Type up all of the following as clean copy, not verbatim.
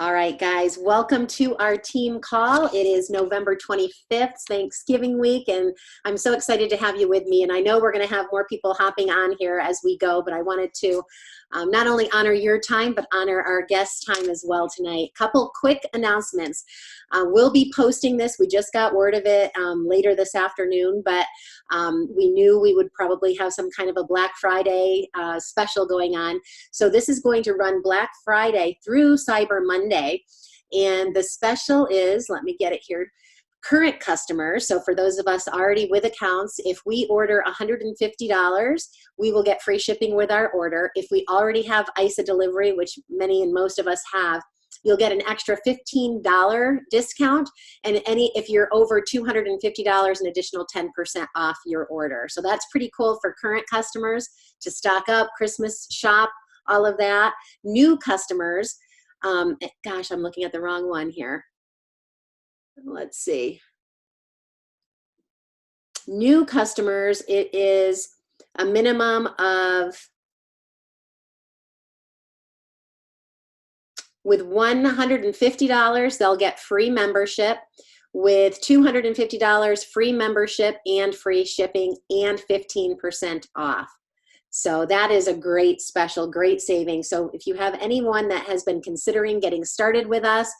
All right, guys, welcome to our team call. It is November 25th, Thanksgiving week, and I'm so excited to have you with me. And I know we're going to have more people hopping on here as we go, but I wanted to not only honor your time, but honor our guest time as well tonight. Couple quick announcements. We'll be posting this. We just got word of it later this afternoon, but we knew we would probably have some kind of a Black Friday special going on. So this is going to run Black Friday through Cyber Monday. And the special is, let me get it here, current customers. So for those of us already with accounts, if we order $150, we will get free shipping with our order. If we already have ISA delivery, which many and most of us have, you'll get an extra $15 discount, and if you're over $250, an additional 10% off your order. So that's pretty cool for current customers to stock up, Christmas shop, all of that. New customers, gosh, I'm looking at the wrong one here. Let's see. New customers, it is a minimum of, with $150, they'll get free membership. With $250, free membership and free shipping and 15% off. So that is a great special, great saving. So if you have anyone that has been considering getting started with us,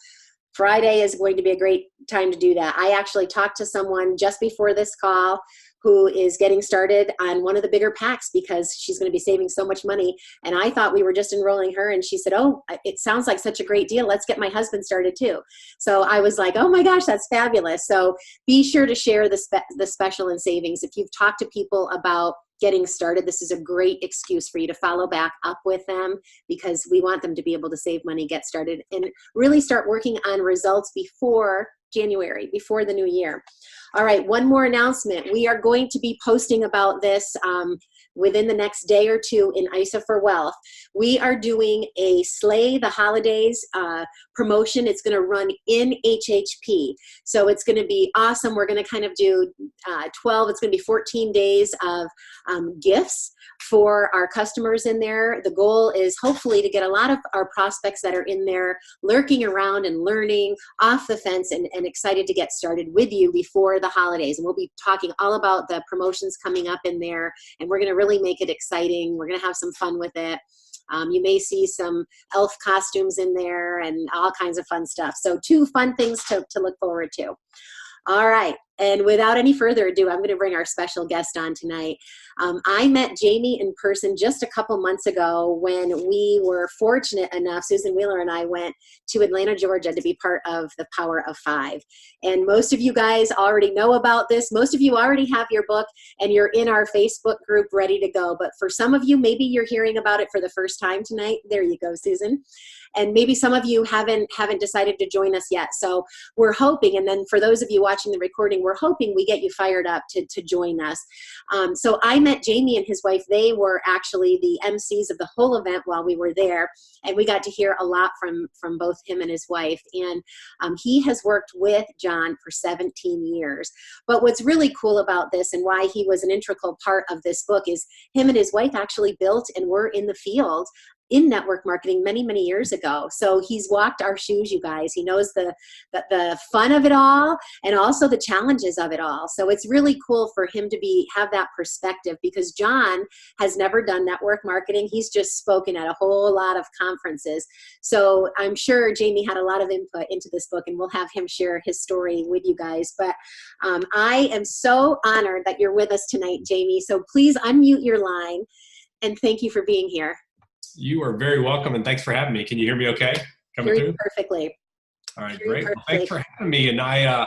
Friday is going to be a great time to do that. I actually talked to someone just before this call who is getting started on one of the bigger packs because she's going to be saving so much money. And I thought we were just enrolling her, and she said, oh, it sounds like such a great deal. Let's get my husband started too. So I was like, oh my gosh, that's fabulous. So be sure to share the special and savings. If you've talked to people about getting started, this is a great excuse for you to follow back up with them, because we want them to be able to save money, get started, and really start working on results before January, before the new year. All right, one more announcement. We are going to be posting about this within the next day or two in ISA for Wealth. We are doing a Slay the Holidays promotion. It's going to run in HHP. So it's going to be awesome. We're going to kind of do it's going to be 14 days of gifts for our customers in there. The goal is hopefully to get a lot of our prospects that are in there lurking around and learning off the fence and excited to get started with you before the holidays. And we'll be talking all about the promotions coming up in there, and we're going to really make it exciting. We're going to have some fun with it. You may see some elf costumes in there and all kinds of fun stuff. So 2 fun things to look forward to. All right, and without any further ado, I'm going to bring our special guest on tonight. I met Jamie in person just a couple months ago when we were fortunate enough, Susan Wheeler and I went to Atlanta, Georgia to be part of the Power of 5. And most of you guys already know about this. Most of you already have your book and you're in our Facebook group ready to go. But for some of you, maybe you're hearing about it for the first time tonight. There you go, Susan. And maybe some of you haven't decided to join us yet. So we're hoping, and then for those of you watching the recording, we're hoping we get you fired up to join us. So I met Jamie and his wife. They were actually the MCs of the whole event while we were there. And we got to hear a lot from both him and his wife. And he has worked with John for 17 years. But what's really cool about this and why he was an integral part of this book is him and his wife actually built and were in the field in network marketing many, many years ago. So he's walked our shoes, you guys. He knows the fun of it all and also the challenges of it all. So it's really cool for him to have that perspective, because John has never done network marketing. He's just spoken at a whole lot of conferences. So I'm sure Jamie had a lot of input into this book, and we'll have him share his story with you guys. But I am so honored that you're with us tonight, Jamie. So please unmute your line, and thank you for being here. You are very welcome, and thanks for having me. Can you hear me okay? Coming through? Perfectly. All right, great. Well, thanks for having me. And I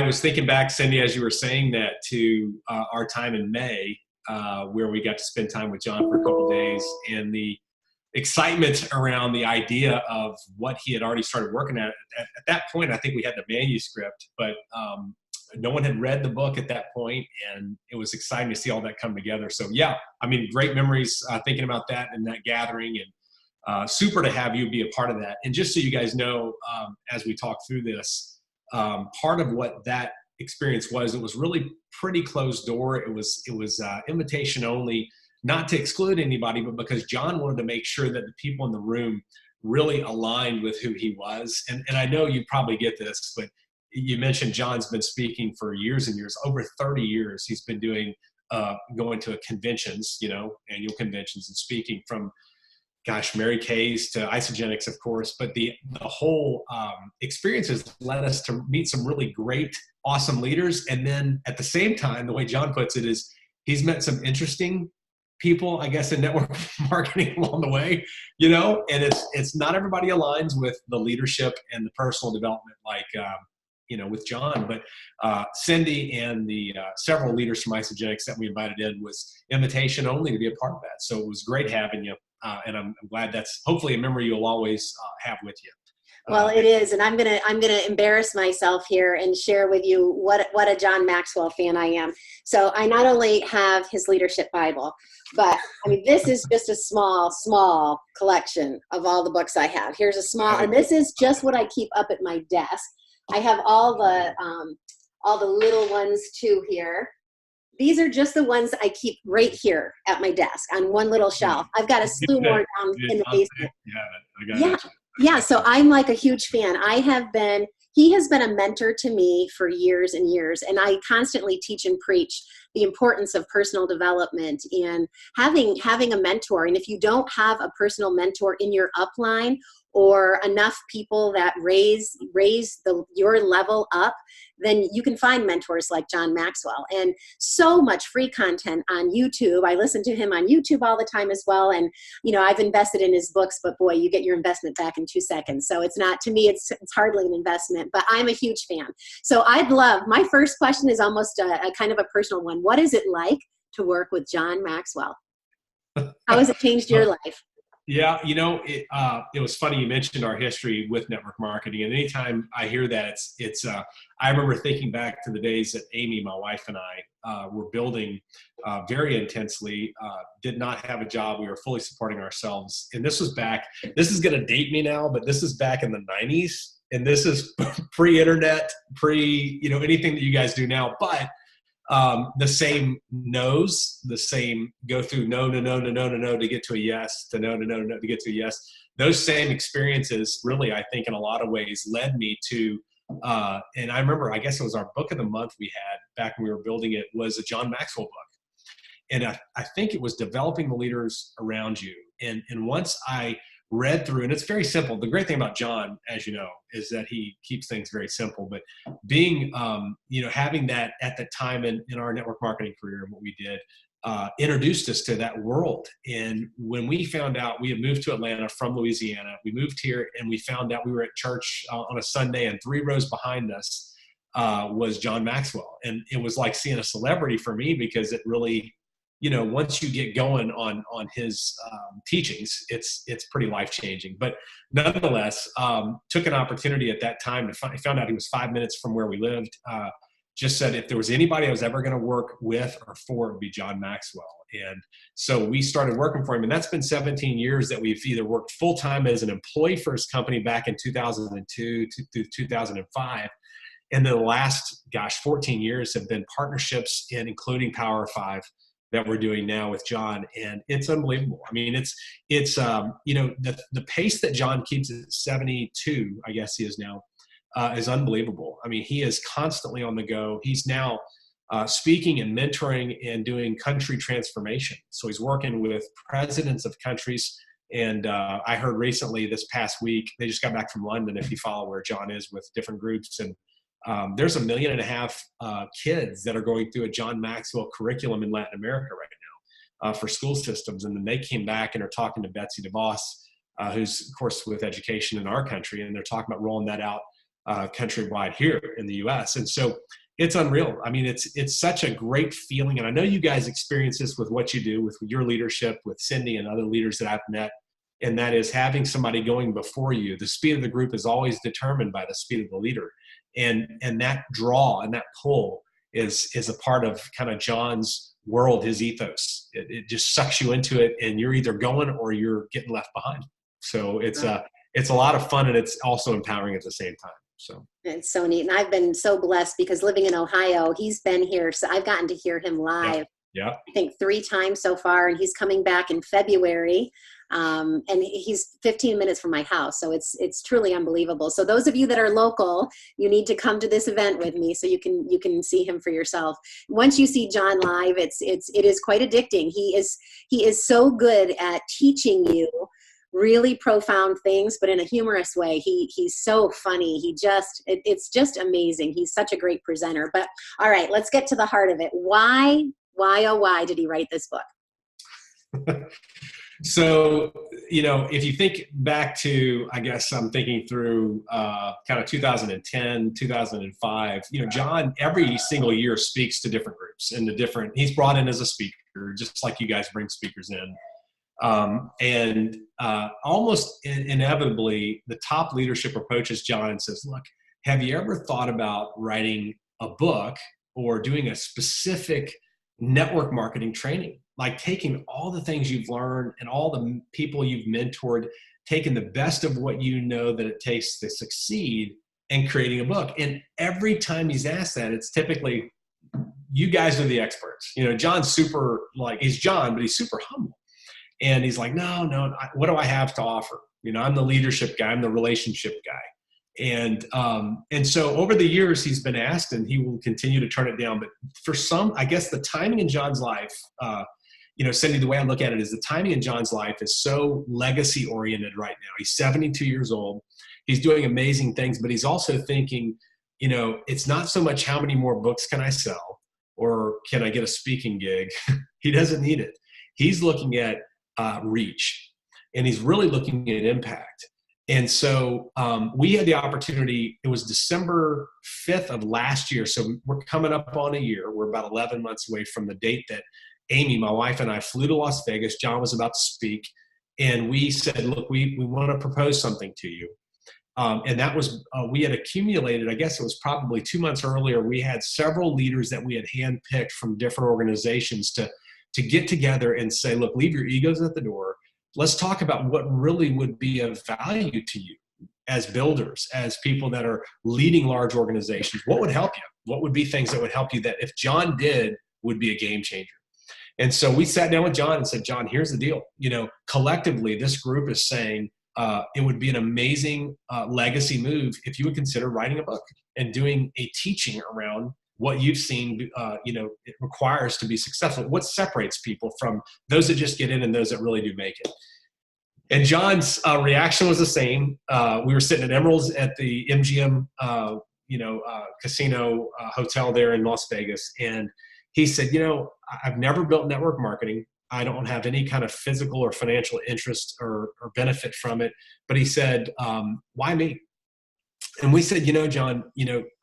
was thinking back, Cindy, as you were saying that, to our time in May, where we got to spend time with John for a couple of days, and the excitement around the idea of what he had already started working at. At that point, I think we had the manuscript, but no one had read the book at that point, and it was exciting to see all that come together. So yeah, I mean, great memories thinking about that and that gathering, and super to have you be a part of that. And just so you guys know, as we talk through this, part of what that experience was, it was really pretty closed door. It was invitation only, not to exclude anybody, but because John wanted to make sure that the people in the room really aligned with who he was. And I know you probably get this, but you mentioned John's been speaking for years and years, over 30 years. He's been doing, going to conventions, annual conventions, and speaking from, Mary Kay's to Isogenics, of course. But the whole experience has led us to meet some really great, awesome leaders. And then at the same time, the way John puts it is he's met some interesting people, I guess, in network marketing along the way, and it's not everybody aligns with the leadership and the personal development like, with John, but Cindy and the several leaders from Isogenics that we invited in was invitation only to be a part of that. So it was great having you. And I'm glad that's hopefully a memory you'll always have with you. Well, it is, and I'm gonna embarrass myself here and share with you what a John Maxwell fan I am. So I not only have his leadership Bible, but I mean this is just a small collection of all the books I have. Here's a small, and this is just what I keep up at my desk. I have all the little ones too here. These are just the ones I keep right here at my desk on one little shelf. I've got a slew more down in the basement. Yeah. So I'm like a huge fan. He has been a mentor to me for years and years. And I constantly teach and preach the importance of personal development and having a mentor. And if you don't have a personal mentor in your upline or enough people that raise your level up, then you can find mentors like John Maxwell, and so much free content on YouTube. I listen to him on YouTube all the time as well. And, I've invested in his books, but boy, you get your investment back in 2 seconds. So it's not, to me, it's hardly an investment, but I'm a huge fan. So my first question is almost a kind of a personal one. What is it like to work with John Maxwell? How has it changed your life? Yeah, it was funny you mentioned our history with network marketing, and anytime I hear that, it's I remember thinking back to the days that Amy, my wife, and I were building very intensely. Did not have a job; we were fully supporting ourselves, and this is going to date me now, but this is back in the '90s, and this is pre-internet, anything that you guys do now, but. The same no's, the same go through no to get to a yes, to no to get to a yes. Those same experiences really, I think in a lot of ways led me to, and I remember, I guess it was our book of the month we had back when we were building it was a John Maxwell book. And I think it was developing the leaders around you. And once I read through, and it's very simple. The great thing about John, as you know, is that he keeps things very simple, but being, having that at the time in our network marketing career and what we did, introduced us to that world. And when we found out we had moved to Atlanta from Louisiana, we moved here and we found out we were at church on a Sunday, and 3 rows behind us was John Maxwell. And it was like seeing a celebrity for me, because it really, once you get going on his teachings, it's pretty life-changing. But nonetheless, took an opportunity at that time to found out he was 5 minutes from where we lived. Just said if there was anybody I was ever going to work with or for, it would be John Maxwell. And so we started working for him. And that's been 17 years that we've either worked full-time as an employee for his company back in 2002 through 2005. And the last, 14 years have been partnerships, and including Power 5 that we're doing now with John. And it's unbelievable. I mean, it's the pace that John keeps at 72, I guess he is now, is unbelievable. I mean, he is constantly on the go. He's now speaking and mentoring and doing country transformation. So he's working with presidents of countries. And I heard recently this past week, they just got back from London, if you follow where John is with different groups. And there's 1.5 million kids that are going through a John Maxwell curriculum in Latin America right now for school systems. And then they came back and are talking to Betsy DeVos, who's, of course, with education in our country. And they're talking about rolling that out countrywide here in the U.S. And so it's unreal. I mean, it's such a great feeling. And I know you guys experience this with what you do, with your leadership, with Cindy and other leaders that I've met. And that is having somebody going before you. The speed of the group is always determined by the speed of the leader. And that draw and that pull is a part of kind of John's world, his ethos. It just sucks you into it, and you're either going or you're getting left behind. So it's a lot of fun, and it's also empowering at the same time. So it's so neat. And I've been so blessed because living in Ohio, he's been here. So I've gotten to hear him live. Yeah. I think 3 times so far, and he's coming back in February And he's 15 minutes from my house. So it's truly unbelievable. So those of you that are local, you need to come to this event with me so you can see him for yourself. Once you see John live, it is quite addicting. He is so good at teaching you really profound things, but in a humorous way. He's so funny. It's just amazing. He's such a great presenter. But all right, let's get to the heart of it. Why, oh, why did he write this book? So, if you think back to, I guess I'm thinking through kind of 2010, 2005, John every single year speaks to different groups and he's brought in as a speaker, just like you guys bring speakers in. And almost inevitably, the top leadership approaches John and says, look, have you ever thought about writing a book or doing a specific network marketing training? Like taking all the things you've learned and all the people you've mentored, taking the best of what you know that it takes to succeed and creating a book. And every time he's asked that, it's typically, you guys are the experts. John's he's John, but he's super humble. And he's like, no, what do I have to offer? I'm the leadership guy. I'm the relationship guy. And so over the years, he's been asked, and he will continue to turn it down. But for some, I guess the timing in John's life, Cindy, the way I look at it is the timing in John's life is so legacy oriented right now. He's 72 years old. He's doing amazing things, but he's also thinking, it's not so much how many more books can I sell or can I get a speaking gig? He doesn't need it. He's looking at reach, and he's really looking at impact. And so we had the opportunity, it was December 5th of last year. So we're coming up on a year. We're about 11 months away from the date that Amy, my wife, and I flew to Las Vegas. John was about to speak. And we said, look, we want to propose something to you. And that was, we had accumulated, I guess it was probably 2 months earlier, we had several leaders that we had handpicked from different organizations to get together and say, look, leave your egos at the door. Let's talk about what really would be of value to you as builders, as people that are leading large organizations. What would help you? What would be things that would help you that if John did would be a game changer? And so we sat down with John and said, John, here's the deal. Collectively, this group is saying it would be an amazing legacy move if you would consider writing a book and doing a teaching around what you've seen, it requires to be successful. What separates people from those that just get in and those that really do make it? And John's reaction was the same. We were sitting at Emerald's at the MGM, casino hotel there in Las Vegas. And he said, I've never built network marketing. I don't have any kind of physical or financial interest or benefit from it. But he said, why me? And we said, John,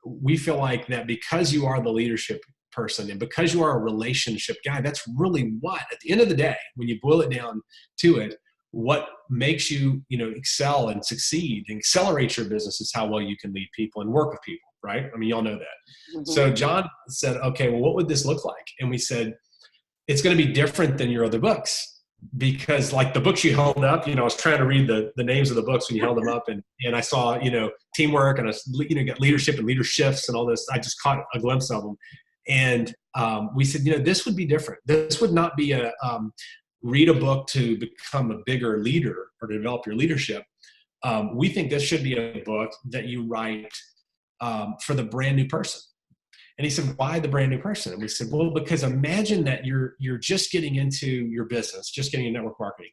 we feel like that because you are the leadership person and because you are a relationship guy, that's really what, at the end of the day, when you boil it down to it, what makes you, excel and succeed and accelerate your business is how well you can lead people and work with people, right? I mean, y'all know that. Mm-hmm. So John said, okay, well, what would this look like? And we said, it's going to be different than your other books. Because like the books you held up, I was trying to read the names of the books when you held them up, and I saw, teamwork and, got leadership and leaderships and all this. I just caught a glimpse of them. And we said, this would be different. This would not be a read a book to become a bigger leader or to develop your leadership. We think this should be a book that you write for the brand new person. And he said, why the brand new person? And we said, well, because imagine that you're just getting into your business, just getting into network marketing.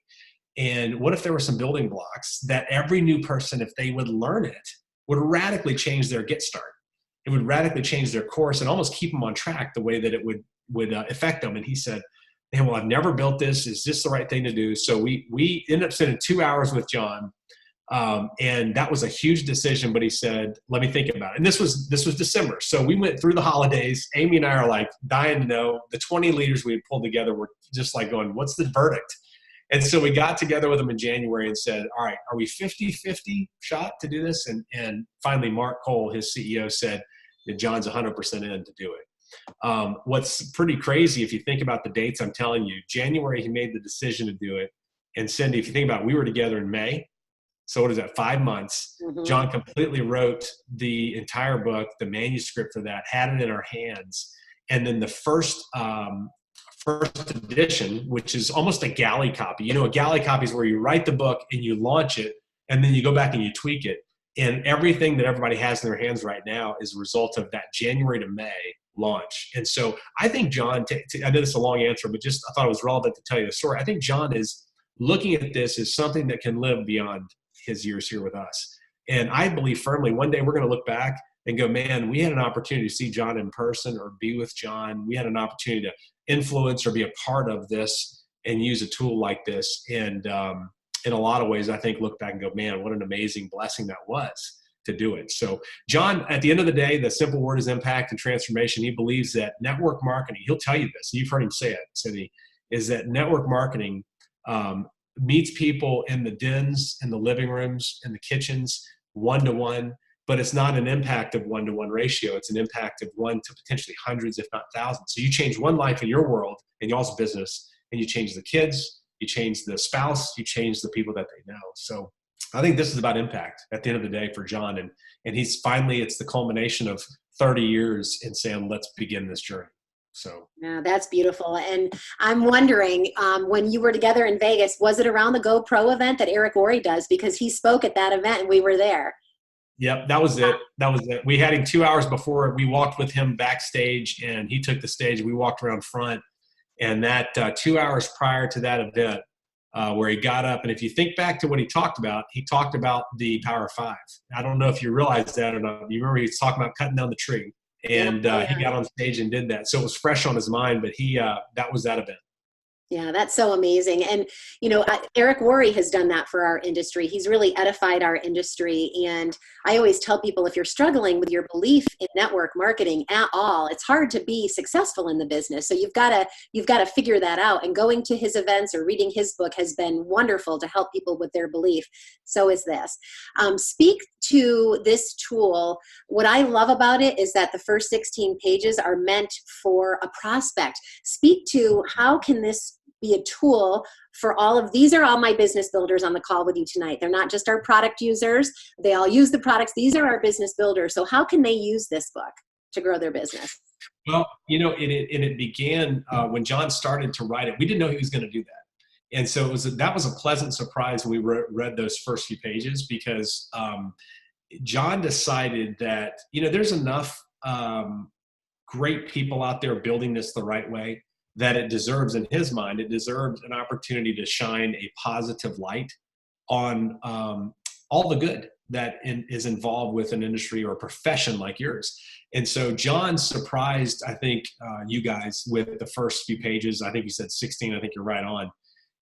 And what if there were some building blocks that every new person, if they would learn it, would radically change their get start. It would radically change their course and almost keep them on track the way that it would affect them. And he said, man, well, I've never built this. Is this the right thing to do? So we ended up spending 2 hours with John. And that was a huge decision, but he said, let me think about it. And this was December. So we went through the holidays. Amy and I are like dying to know. The 20 leaders we had pulled together were just like going, what's the verdict? And so we got together with them in January and said, all right, are we 50-50 shot to do this? And finally, Mark Cole, his CEO, said that John's 100% in to do it. What's pretty crazy, if you think about the dates I'm telling you, January, he made the decision to do it. And Cindy, if you think about it, we were together in May. So what is that, 5 months? Mm-hmm. John completely wrote the entire book, the manuscript for that, had it in our hands. And then the first first edition, which is almost a galley copy. A galley copy is where you write the book and you launch it, and then you go back and you tweak it. And everything that everybody has in their hands right now is a result of that January to May launch. And so I think John, I know this is a long answer, but just I thought it was relevant to tell you the story. I think John is looking at this as something that can live beyond his years here with us. And I believe firmly one day we're going to look back and go, man, we had an opportunity to see John in person or be with John. We had an opportunity to influence or be a part of this and use a tool like this. And in a lot of ways, I think look back and go, man, what an amazing blessing that was to do it. So John, at the end of the day, the simple word is impact and transformation. He believes that network marketing, he'll tell you this, you've heard him say it, Cindy, is that network marketing meets people in the dens, in the living rooms, in the kitchens, one-to-one, but it's not an impact of one-to-one ratio. It's an impact of one to potentially hundreds, if not thousands. So you change one life in your world, in y'all's business, and you change the kids, you change the spouse, you change the people that they know. So I think this is about impact at the end of the day for John. And he's finally, it's the culmination of 30 years in saying, let's begin this journey. So yeah, that's beautiful. And I'm wondering, when you were together in Vegas, was it around the GoPro event that Eric Worre does? Because he spoke at that event and we were there. Yep, that was it. We had him 2 hours before. We walked with him backstage and he took the stage. We walked around front. And that 2 hours prior to that event, where he got up, and if you think back to what he talked about the Power of Five. I don't know if you realize that or not. You remember he was talking about cutting down the tree, and he got on stage and did that. So it was fresh on his mind, but that was that event. Yeah, that's so amazing. And, Eric Worre has done that for our industry. He's really edified our industry. And I always tell people, if you're struggling with your belief in network marketing at all, it's hard to be successful in the business. So you've got to figure that out. And going to his events or reading his book has been wonderful to help people with their belief. So is this. Speak to this tool. What I love about it is that the first 16 pages are meant for a prospect. Speak to how can this be a tool for these are all my business builders on the call with you tonight. They're not just our product users. They all use the products. These are our business builders. So how can they use this book to grow their business? Well, it began when John started to write it. We didn't know he was going to do that. And so that was a pleasant surprise when we read those first few pages, because John decided that, there's enough great people out there building this the right way that it deserves, in his mind, it deserves an opportunity to shine a positive light on all the good that is involved with an industry or a profession like yours. And so John surprised, I think, you guys with the first few pages. I think you said 16. I think you're right on.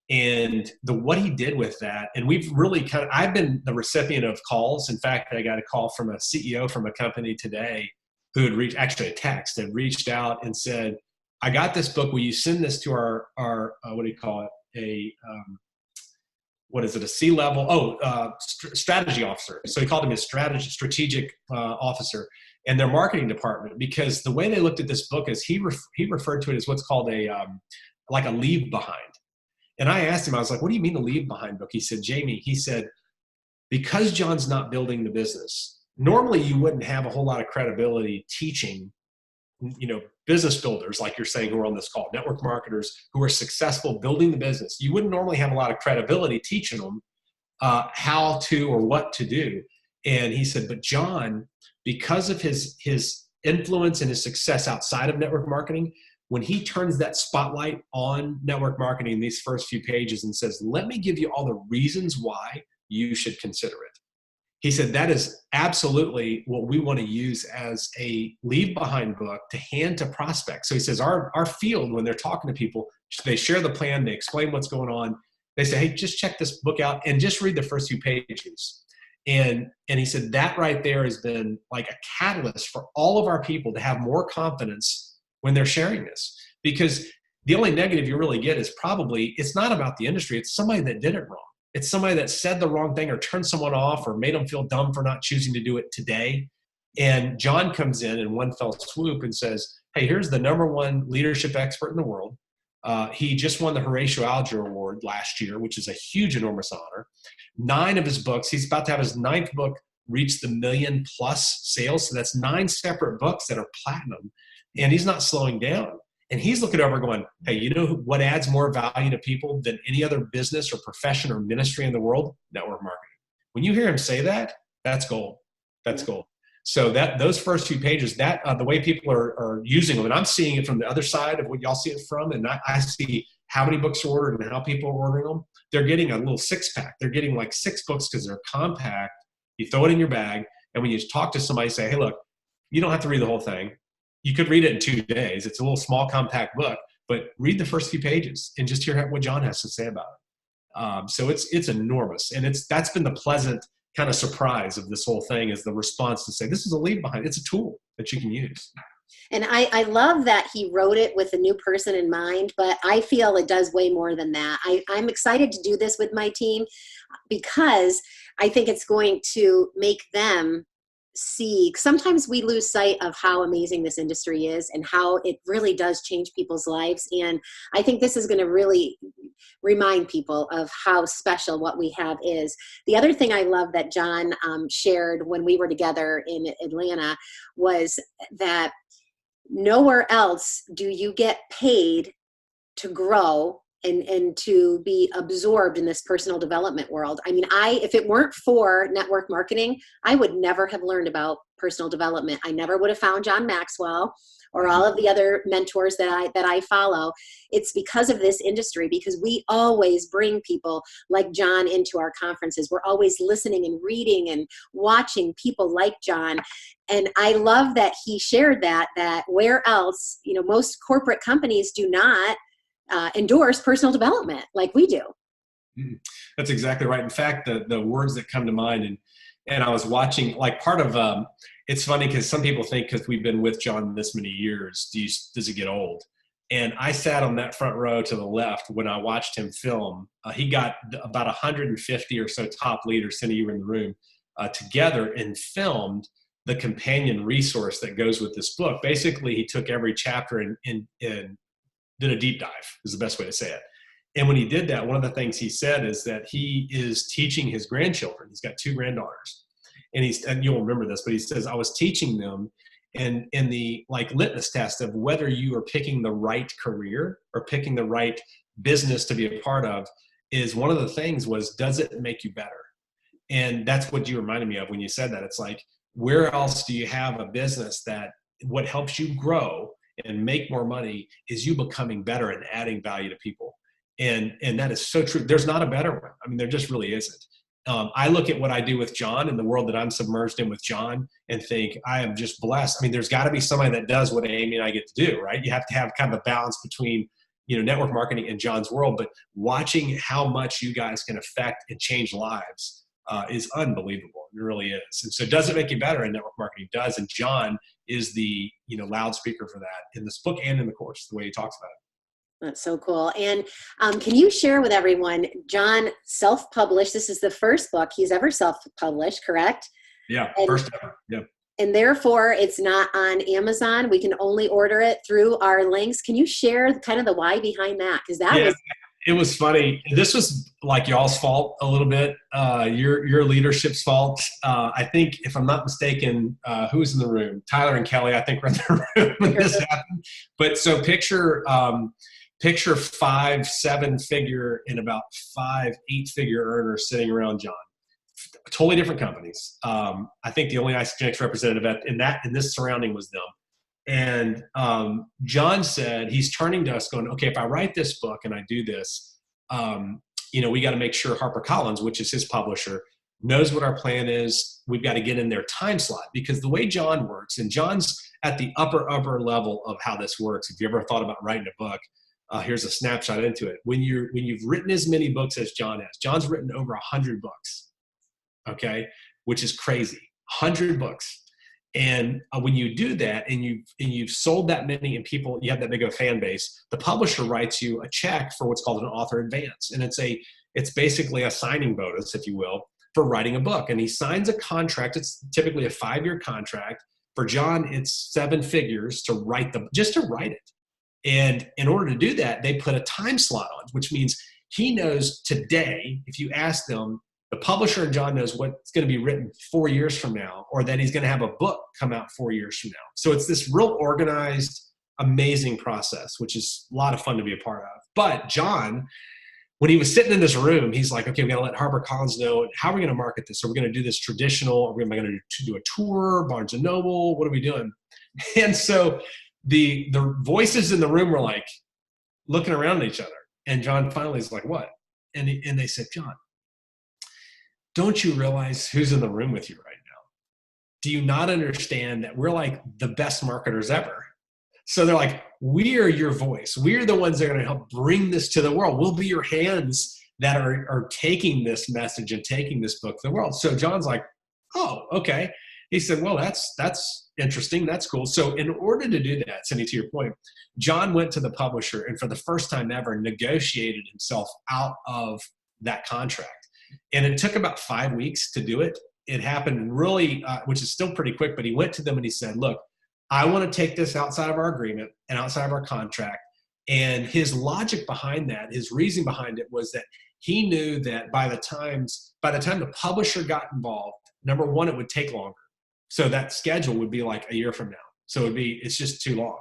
And what he did with that, and we've really I've been the recipient of calls. In fact, I got a call from a CEO from a company today who had reached out and said, I got this book. Will you send this to our what do you call it? A C-level? Strategy officer. So he called him his strategic officer and their marketing department, because the way they looked at this book is he referred to it as what's called like a leave behind. And I asked him, I was like, what do you mean the leave behind book? He said, Jamie, because John's not building the business, normally you wouldn't have a whole lot of credibility teaching, business builders, like you're saying, who are on this call, network marketers who are successful building the business. You wouldn't normally have a lot of credibility teaching them how to or what to do. And he said, but John, because of his influence and his success outside of network marketing, when he turns that spotlight on network marketing in these first few pages and says, let me give you all the reasons why you should consider it. He said, that is absolutely what we want to use as a leave behind book to hand to prospects. So he says, our field, when they're talking to people, they share the plan, they explain what's going on. They say, hey, just check this book out and just read the first few pages. And he said, that right there has been like a catalyst for all of our people to have more confidence when they're sharing this. Because the only negative you really get is probably, it's not about the industry, it's somebody that did it wrong. It's somebody that said the wrong thing or turned someone off or made them feel dumb for not choosing to do it today. And John comes in one fell swoop and says, hey, here's the #1 leadership expert in the world. He just won the Horatio Alger Award last year, which is a huge, enormous honor. 9 of his books, he's about to have his 9th book reach the $1 million+ sales. So that's 9 separate books that are platinum. And he's not slowing down. And he's looking over going, hey, you know what adds more value to people than any other business or profession or ministry in the world? Network marketing. When you hear him say that, that's gold. That's gold. So that those first few pages, that the way people are using them, and I'm seeing it from the other side of what y'all see it from, and I see how many books are ordered and how people are ordering them. They're getting a little 6-pack. They're getting like 6 books because they're compact. You throw it in your bag, and when you talk to somebody, say, hey, look, you don't have to read the whole thing. You could read it in 2 days. It's a little small, compact book, but read the first few pages and just hear what John has to say about it. So it's enormous, and that's been the pleasant kind of surprise of this whole thing is the response to say, this is a leave behind. It's a tool that you can use. And I love that he wrote it with a new person in mind, but I feel it does way more than that. I'm excited to do this with my team because I think it's going to make them see. Sometimes we lose sight of how amazing this industry is and how it really does change people's lives. And I think this is going to really remind people of how special what we have is. The other thing I love that John shared when we were together in Atlanta was that nowhere else do you get paid to grow and to be absorbed in this personal development world. I mean, if it weren't for network marketing, I would never have learned about personal development. I never would have found John Maxwell or all of the other mentors that I follow. It's because of this industry, because we always bring people like John into our conferences. We're always listening and reading and watching people like John. And I love that he shared that where else, most corporate companies do not endorse personal development like we do. That's exactly right. In fact, the words that come to mind, and I was watching, like part of, it's funny because some people think because we've been with John this many years, does it get old? And I sat on that front row to the left when I watched him film. He got about 150 or so top leaders, Cindy, you were in the room, together and filmed the companion resource that goes with this book. Basically, he took every chapter and did a deep dive, is the best way to say it. And when he did that, one of the things he said is that he is teaching his grandchildren. He's got 2 granddaughters. And you'll remember this, but he says, I was teaching them and in the litmus test of whether you are picking the right career or picking the right business to be a part of is one of the things was, does it make you better? And that's what you reminded me of when you said that. It's like, where else do you have a business that what helps you grow and make more money is you becoming better and adding value to people. And that is so true. There's not a better one. I mean, there just really isn't. I look at what I do with John and the world that I'm submerged in with John and think I am just blessed. I mean, there's got to be somebody that does what Amy and I get to do, right? You have to have kind of a balance between, network marketing and John's world, but watching how much you guys can affect and change lives is unbelievable. It really is. And so does it make you better? And network marketing does. And John is the, loudspeaker for that in this book and in the course, the way he talks about it. That's so cool. And can you share with everyone, John self-published. This is the first book he's ever self-published, correct? Yeah, first ever. Yeah. And therefore, it's not on Amazon. We can only order it through our links. Can you share kind of the why behind that? Because it was funny. This was like y'all's fault a little bit, your leadership's fault. I think, if I'm not mistaken, who was in the room? Tyler and Kelly, I think, were in the room when this happened. But so picture 5 7-figure and about 5 8-figure earners sitting around John. Totally different companies. I think the only Isagenix representative in this surrounding was them. And John said, he's turning to us going, okay, if I write this book and I do this, we got to make sure HarperCollins, which is his publisher, knows what our plan is. We've got to get in their time slot, because the way John works, and John's at the upper level of how this works. If you ever thought about writing a book, here's a snapshot into it. When you've written as many books as John has, John's written over 100 books, okay, which is crazy, 100 books. And when you do that and you've sold that many and people, you have that big of a fan base, the publisher writes you a check for what's called an author advance. And it's basically a signing bonus, if you will, for writing a book. And he signs a contract. It's typically a 5-year contract. For John, it's 7 figures just to write it. And in order to do that, they put a time slot on, which means he knows today, if you ask them, the publisher and John knows what's going to be written 4 years from now, or that he's going to have a book come out 4 years from now. So it's this real organized amazing process, which is a lot of fun to be a part of. But John, when he was sitting in this room, he's like, okay, we got to let HarperCollins know, how are we going to market this? Are we going to do this traditional? Are we going to do a tour, Barnes & Noble? What are we doing? And so the voices in the room were like looking around at each other. And John finally is like, what? And they said, John, don't you realize who's in the room with you right now? Do you not understand that we're like the best marketers ever? So they're like, we are your voice. We're the ones that are going to help bring this to the world. We'll be your hands that are taking this message and taking this book to the world. So John's like, oh, okay. He said, well, that's interesting. That's cool. So in order to do that, Cindy, to your point, John went to the publisher and for the first time ever negotiated himself out of that contract. And it took about 5 weeks to do it. It happened really, which is still pretty quick, but he went to them and he said, look, I want to take this outside of our agreement and outside of our contract. And his logic behind that, his reason behind it was that he knew that by the time the publisher got involved, number one, it would take longer. So that schedule would be like a year from now. So it's just too long.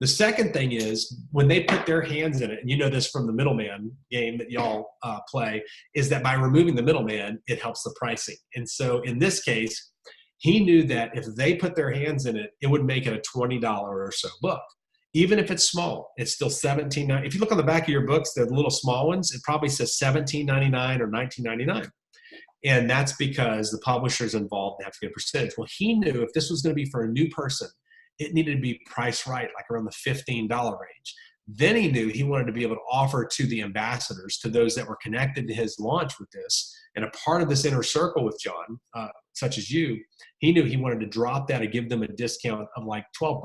The second thing is when they put their hands in it, and you know this from the middleman game that y'all play, is that by removing the middleman, it helps the pricing. And so in this case, he knew that if they put their hands in it, it would make it a $20 or so book. Even if it's small, it's still $17.99. If you look on the back of your books, the little small ones, it probably says $17.99 or $19.99. And that's because the publisher's involved and have to get a percentage. Well, he knew if this was going to be for a new person, it needed to be priced right, like around the $15 range. Then he knew he wanted to be able to offer to the ambassadors, to those that were connected to his launch with this, and a part of this inner circle with John, such as you, he knew he wanted to drop that and give them a discount of like $12.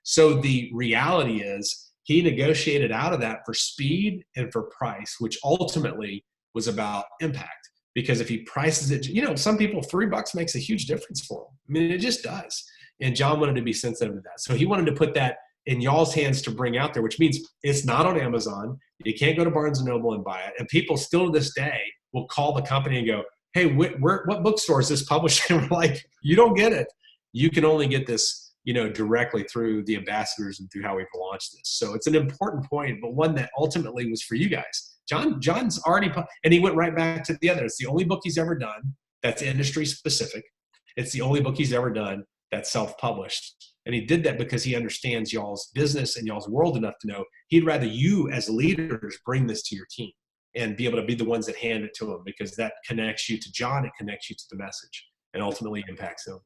So the reality is he negotiated out of that for speed and for price, which ultimately was about impact. Because if he prices it, some people, $3 makes a huge difference for them. I mean, it just does. And John wanted to be sensitive to that. So he wanted to put that in y'all's hands to bring out there, which means it's not on Amazon. You can't go to Barnes & Noble and buy it. And people still to this day will call the company and go, hey, what bookstore is this published? And we're like, you don't get it. You can only get this, directly through the ambassadors and through how we've launched this. So it's an important point, but one that ultimately was for you guys. John's already, and he went right back to the other. It's the only book he's ever done that's industry specific. It's the only book he's ever done that's self-published. And he did that because he understands y'all's business and y'all's world enough to know he'd rather you as leaders bring this to your team and be able to be the ones that hand it to him, because that connects you to John, it connects you to the message, and ultimately impacts him.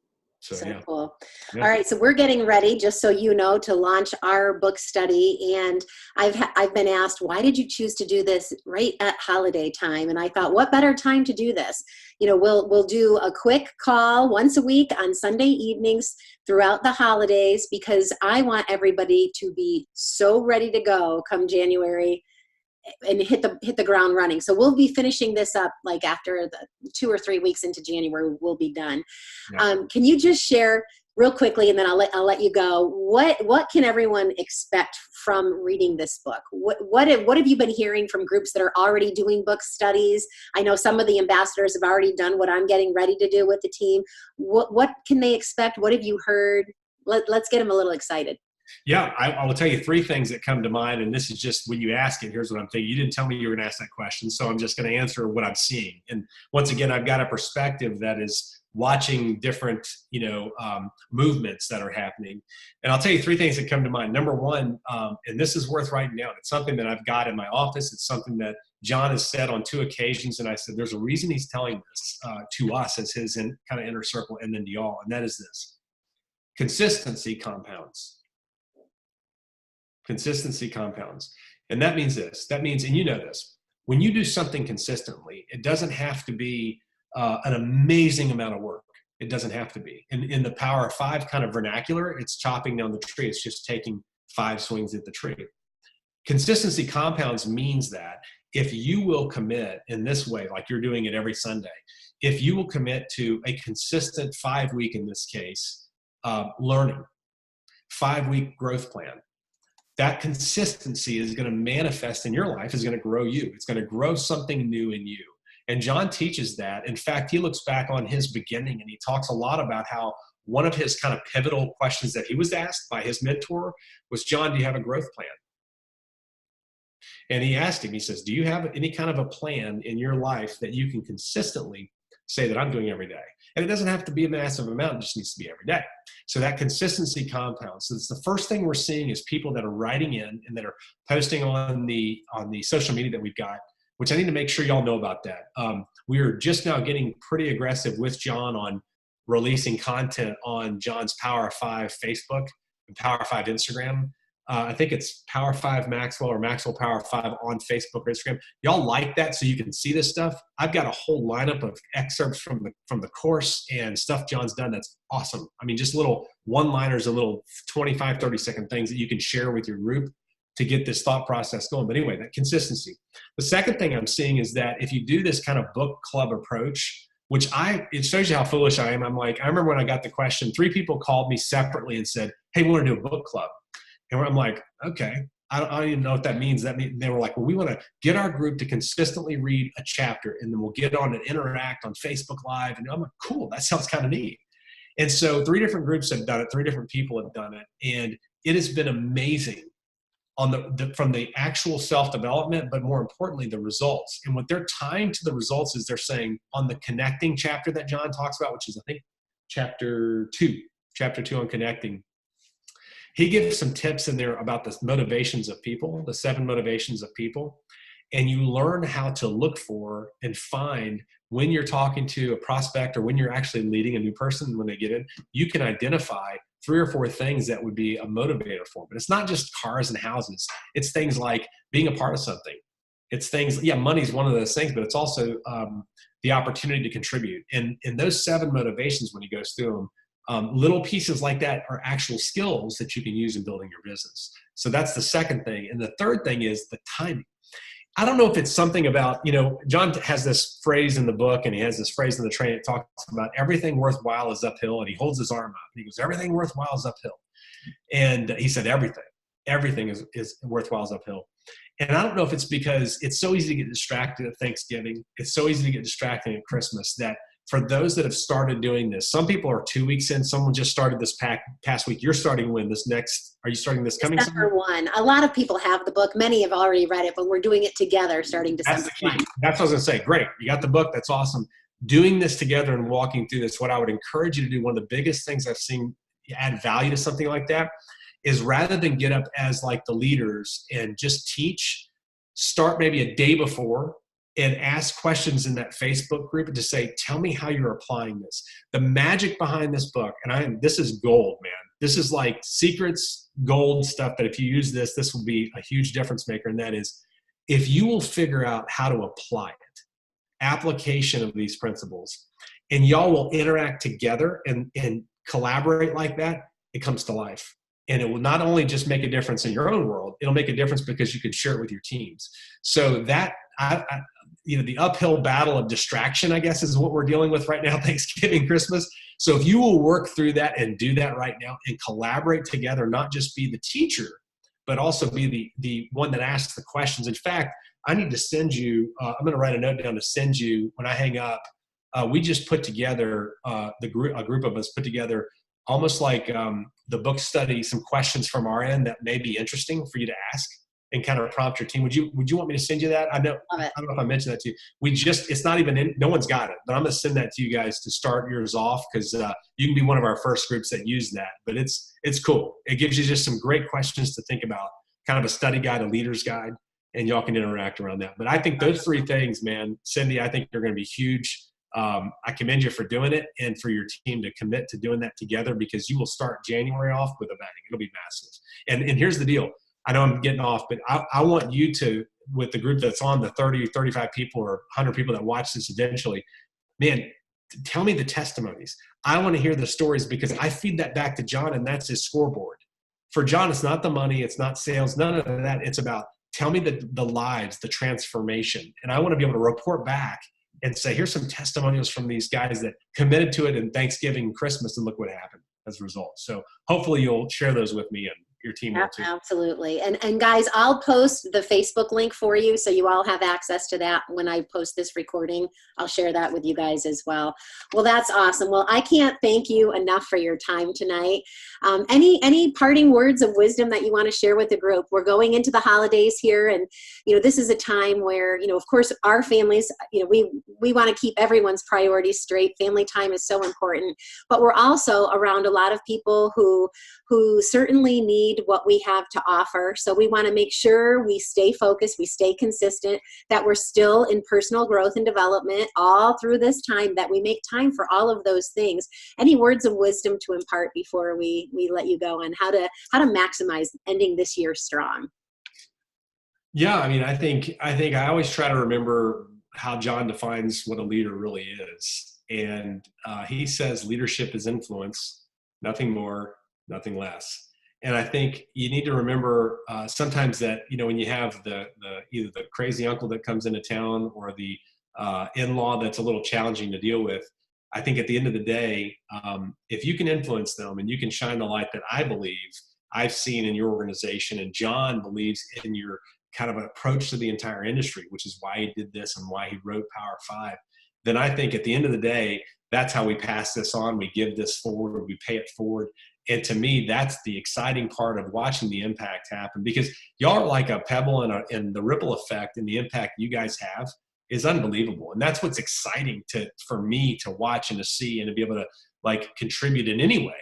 So yeah. Cool. Yeah. All right. So we're getting ready, just so you know, to launch our book study. And I've been asked, why did you choose to do this right at holiday time? And I thought, what better time to do this? We'll do a quick call once a week on Sunday evenings throughout the holidays, because I want everybody to be so ready to go come January and hit the ground running. So we'll be finishing this up like after the 2 or 3 weeks into January, we'll be done. Yeah. Can you just share real quickly, and then I'll let you go, what can everyone expect from reading this book? What have you been hearing from groups that are already doing book studies? I know some of the ambassadors have already done what I'm getting ready to do with the team. What can they expect? What have you heard? Let's get them a little excited. Yeah, I will tell you 3 things that come to mind, and this is just when you ask it, here's what I'm thinking. You didn't tell me you were going to ask that question, so I'm just going to answer what I'm seeing. And once again, I've got a perspective that is watching different, movements that are happening. And I'll tell you 3 things that come to mind. Number one, and this is worth writing down. It's something that I've got in my office. It's something that John has said on 2 occasions, and I said, there's a reason he's telling this to us as his kind of inner circle, and then to y'all, and that is this: consistency compounds. Consistency compounds. And that means this. That means, and you know this, when you do something consistently, it doesn't have to be an amazing amount of work. It doesn't have to be. In the Power of 5 kind of vernacular, it's chopping down the tree. It's just taking 5 swings at the tree. Consistency compounds means that if you will commit in this way, like you're doing it every Sunday, if you will commit to a consistent 5-week, in this case, learning, 5-week growth plan, that consistency is going to manifest in your life, is going to grow you. It's going to grow something new in you. And John teaches that. In fact, he looks back on his beginning and he talks a lot about how one of his kind of pivotal questions that he was asked by his mentor was, John, do you have a growth plan? And he asked him, he says, do you have any kind of a plan in your life that you can consistently say that I'm doing every day? And it doesn't have to be a massive amount, it just needs to be every day. So that consistency compounds. So it's the first thing we're seeing is people that are writing in and that are posting on the social media that we've got, which I need to make sure y'all know about that. We are just now getting pretty aggressive with John on releasing content on John's Power 5 Facebook and Power 5 Instagram. I think it's Power 5 Maxwell or Maxwell Power 5 on Facebook or Instagram. Y'all like that so you can see this stuff? I've got a whole lineup of excerpts from the course and stuff John's done that's awesome. I mean, just little one-liners, a little 25, 30-second things that you can share with your group to get this thought process going. But anyway, that consistency. The second thing I'm seeing is that if you do this kind of book club approach, which it shows you how foolish I am. I'm like, I remember when I got the question, 3 people called me separately and said, hey, we want to do a book club. And I'm like, okay, I don't even know what that means. They were like, well, we want to get our group to consistently read a chapter, and then we'll get on and interact on Facebook Live. And I'm like, cool, that sounds kind of neat. And so 3 different groups have done it. 3 different people have done it. And it has been amazing on from the actual self-development, but more importantly, the results. And what they're tying to the results is they're saying on the connecting chapter that John talks about, which is, I think, chapter 2 on connecting. He gives some tips in there about the motivations of people, the 7 motivations of people. And you learn how to look for and find when you're talking to a prospect or when you're actually leading a new person when they get in, you can identify 3 or 4 things that would be a motivator for them. But it's not just cars and houses. It's things like being a part of something. It's things, money's one of those things, but it's also the opportunity to contribute. And those 7 motivations, when he goes through them, little pieces like that are actual skills that you can use in building your business. So that's the second thing. And the third thing is the timing. I don't know if it's something about, John has this phrase in the book and he has this phrase in the training. It talks about everything worthwhile is uphill. And he holds his arm up and he goes, everything worthwhile is uphill. And he said, everything is worthwhile is uphill. And I don't know if it's because it's so easy to get distracted at Thanksgiving. It's so easy to get distracted at Christmas that for those that have started doing this, some people are 2 weeks in, someone just started this past week. You're starting when? Are you starting this coming December 1. A lot of people have the book. Many have already read it, but we're doing it together starting December 1. That's what I was going to say. Great. You got the book. That's awesome. Doing this together and walking through this, what I would encourage you to do, one of the biggest things I've seen add value to something like that is rather than get up as like the leaders and just teach, start maybe a day before and ask questions in that Facebook group and to say, tell me how you're applying this. The magic behind this book, and this is gold, man. This is like secrets, gold stuff that if you use this will be a huge difference maker. And that is, if you will figure out how to apply it, application of these principles, and y'all will interact together and collaborate like that, it comes to life. And it will not only just make a difference in your own world, it'll make a difference because you can share it with your teams. So that, the uphill battle of distraction, I guess, is what we're dealing with right now, Thanksgiving, Christmas. So if you will work through that and do that right now and collaborate together, not just be the teacher, but also be the one that asks the questions. In fact, I need to send you, I'm going to write a note down to send you when I hang up. We just put together, a group of us put together almost like the book study, some questions from our end that may be interesting for you to ask and kind of prompt your team. Would you want me to send you that? I don't know if I mentioned that to you. It's not even no one's got it, but I'm going to send that to you guys to start yours off because you can be one of our first groups that use that. But it's cool. It gives you just some great questions to think about, kind of a study guide, a leader's guide, and y'all can interact around that. But I think those 3 things, man, Cindy, I think they're going to be huge. I commend you for doing it and for your team to commit to doing that together because you will start January off with a bang. It'll be massive. And here's the deal. I know I'm getting off, but I want you to, with the group that's on, the 30, 35 people or 100 people that watch this eventually, man, tell me the testimonies. I want to hear the stories because I feed that back to John and that's his scoreboard. For John, it's not the money, it's not sales, none of that. It's about tell me the lives, the transformation. And I want to be able to report back and say, here's some testimonials from these guys that committed to it in Thanksgiving and Christmas, and look what happened as a result. So hopefully you'll share those with me, your team will too. Absolutely. And guys, I'll post the Facebook link for you so you all have access to that when I post this recording. I'll share that with you guys as well. Well, that's awesome. Well, I can't thank you enough for your time tonight. Any parting words of wisdom that you want to share with the group? We're going into the holidays here, and this is a time where, of course, our families, we want to keep everyone's priorities straight. Family time is so important, but we're also around a lot of people who certainly need what we have to offer. So we want to make sure we stay focused, we stay consistent, that we're still in personal growth and development all through this time, that we make time for all of those things. Any words of wisdom to impart before we let you go on how to maximize ending this year strong? Yeah, I mean, I think I always try to remember how John defines what a leader really is. And he says leadership is influence, nothing more, nothing less. And I think you need to remember sometimes that, when you have the either the crazy uncle that comes into town or the in-law that's a little challenging to deal with, I think at the end of the day, if you can influence them and you can shine the light that I believe I've seen in your organization, and John believes in your kind of approach to the entire industry, which is why he did this and why he wrote Power 5, then I think at the end of the day, that's how we pass this on. We give this forward, we pay it forward. And to me, that's the exciting part of watching the impact happen, because y'all are like a pebble, and the ripple effect and the impact you guys have is unbelievable. And that's what's exciting for me to watch and to see and to be able to contribute in any way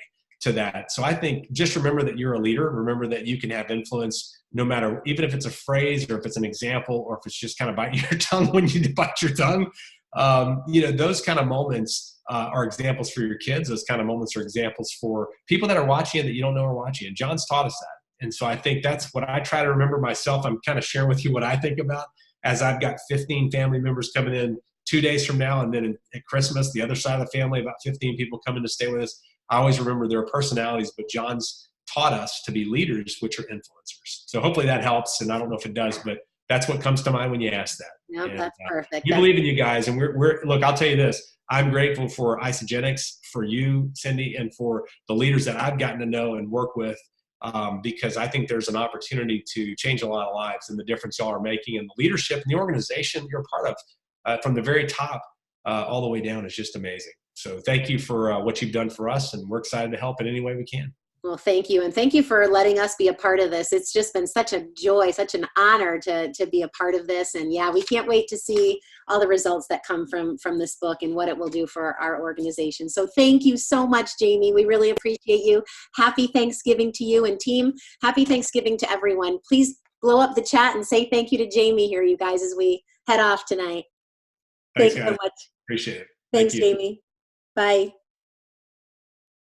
to that. So I think just remember that you're a leader. Remember that you can have influence no matter, even if it's a phrase or if it's an example or if it's just kind of biting your tongue when you bite your tongue. Those kind of moments are examples for your kids. Those kind of moments are examples for people that are watching that you don't know are watching. And John's taught us that. And so I think that's what I try to remember myself. I'm kind of sharing with you what I think about as I've got 15 family members coming in 2 days from now. And then at Christmas, the other side of the family, about 15 people coming to stay with us. I always remember their personalities, but John's taught us to be leaders, which are influencers. So hopefully that helps. And I don't know if it does, but that's what comes to mind when you ask that. No, that's perfect. We believe in you guys. And look, I'll tell you this. I'm grateful for Isogenics, for you, Cindy, and for the leaders that I've gotten to know and work with, because I think there's an opportunity to change a lot of lives, and the difference y'all are making, and the leadership and the organization you're a part of from the very top all the way down is just amazing. So thank you for what you've done for us, and we're excited to help in any way we can. Well, thank you. And thank you for letting us be a part of this. It's just been such a joy, such an honor to be a part of this. And yeah, we can't wait to see all the results that come from this book and what it will do for our organization. So thank you so much, Jamie. We really appreciate you. Happy Thanksgiving to you, and team. Happy Thanksgiving to everyone. Please blow up the chat and say thank you to Jamie here, you guys, as we head off tonight. Thanks so much. Appreciate it. Thanks, Jamie. Bye.